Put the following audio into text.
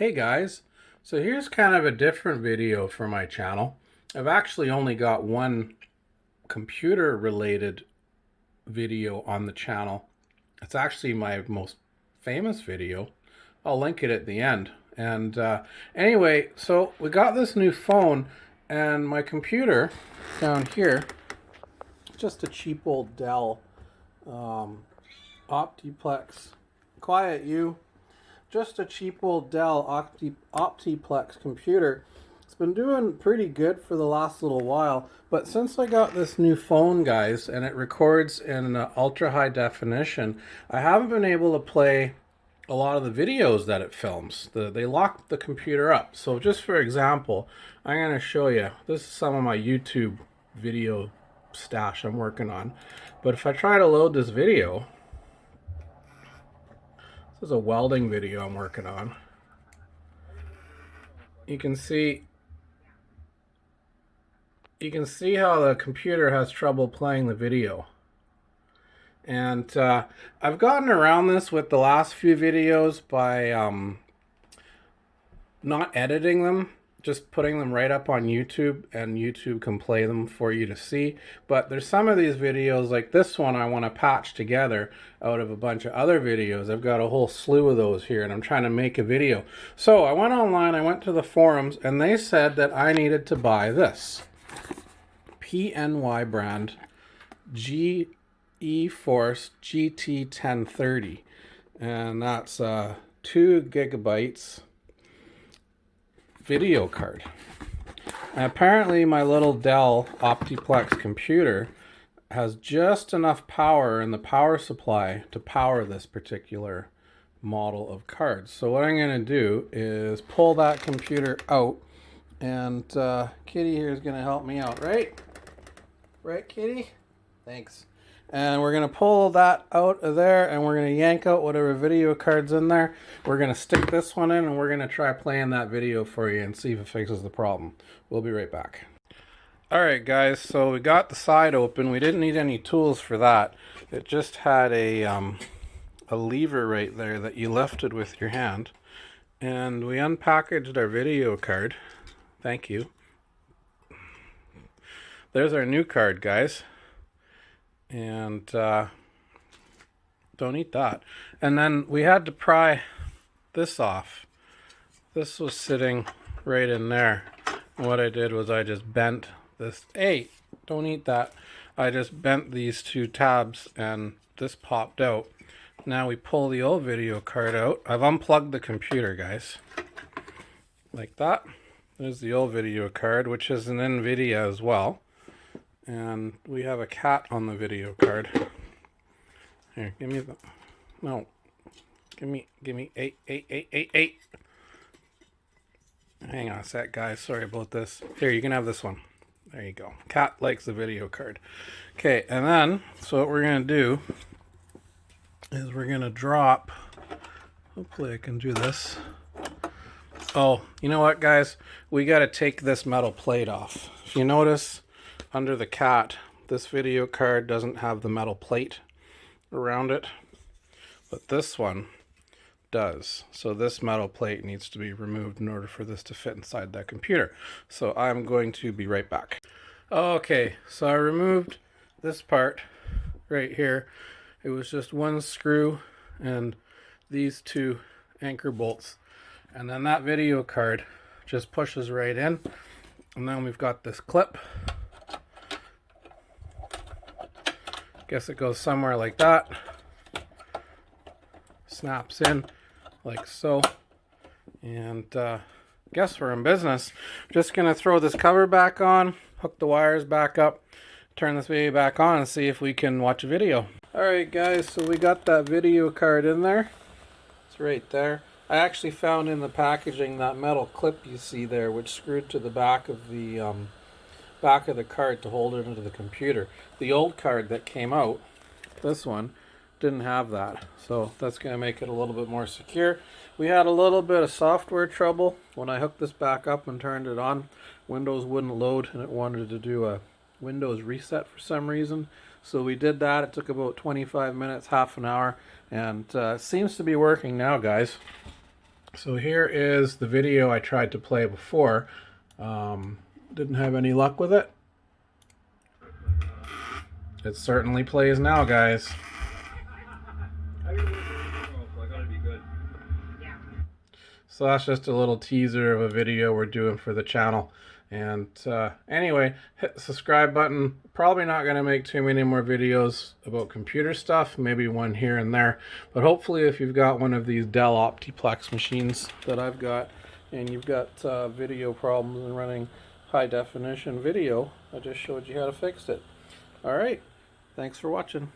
Hey guys, so here's kind of a different video for my channel. I've actually only got one computer related video on the channel. It's actually my most famous video. I'll link it at the end. And anyway, so we got this new phone and my computer down here, just a cheap old Dell Optiplex. Quiet you. Just a cheap old Dell Optiplex computer. It's been doing pretty good for the last little while, but since I got this new phone, guys, and it records in ultra high definition, I haven't been able to play a lot of the videos that it films. They locked the computer up. So just for example, I'm going to show you. This is some of my YouTube video stash I'm working on. But if I try to load this video, this is a welding video I'm working on. You can see how the computer has trouble playing the video. And I've gotten around this with the last few videos by not editing them, just putting them right up on YouTube, and YouTube can play them for you to see. But there's some of these videos, like this one, I want to patch together out of a bunch of other videos. I've got a whole slew of those here, and I'm trying to make a video. So I went online, I went to the forums, and they said that I needed to buy this PNY brand Geforce GT 1030, and that's 2 gigabytes video card. And apparently my little Dell Optiplex computer has just enough power in the power supply to power this particular model of cards. So what I'm going to do is pull that computer out, and Kitty here is going to help me out, right? Right, Kitty? Thanks. And we're going to pull that out of there, and we're going to yank out whatever video card's in there. We're going to stick this one in, and we're going to try playing that video for you and see if it fixes the problem. We'll be right back. Alright guys, so we got the side open. We didn't need any tools for that. It just had a lever right there that you lifted with your hand. And we unpackaged our video card. Thank you. There's our new card, guys. And don't eat that. And then we had to pry this off. This was sitting right in there. And what I did was I just bent this. Hey, don't eat that. I just bent these 2 tabs and this popped out. Now we pull the old video card out. I've unplugged the computer, guys. Like that. There's the old video card, which is an nvidia as well. And we have a cat on the video card. Here, give me the... No. Give me 8. Hang on a sec, guys. Sorry about this. Here, you can have this one. There you go. Cat likes the video card. Okay, and then, so what we're going to do is we're going to drop... Hopefully I can do this. Oh, you know what, guys? We got to take this metal plate off. If you notice... Under the cat, this video card doesn't have the metal plate around it, but this one does. So this metal plate needs to be removed in order for this to fit inside that computer. So I'm going to be right back. Okay, so I removed this part right here. It was just one screw and these 2 anchor bolts. And then that video card just pushes right in. And then we've got this clip. Guess it goes somewhere like that. Snaps in like so. And guess we're in business. Just gonna throw this cover back on, hook the wires back up, turn this video back on, and see if we can watch a video. Alright guys, so we got that video card in there. It's right there. I actually found in the packaging that metal clip you see there, which screwed to the back of the card to hold it into the computer. The old card that came out, this one, didn't have that. So that's going to make it a little bit more secure. We had a little bit of software trouble. When I hooked this back up and turned it on, Windows wouldn't load and it wanted to do a Windows reset for some reason. So we did that. It took about 25 minutes, half an hour, and it seems to be working now, guys. So here is the video I tried to play before. Didn't have any luck with it. It certainly plays now, guys. So that's just a little teaser of a video we're doing for the channel. And anyway, hit the subscribe button. Probably not going to make too many more videos about computer stuff, maybe one here and there. But hopefully if you've got one of these Dell Optiplex machines that I've got, and you've got video problems and running high definition video, I just showed you how to fix it. Alright, thanks for watching.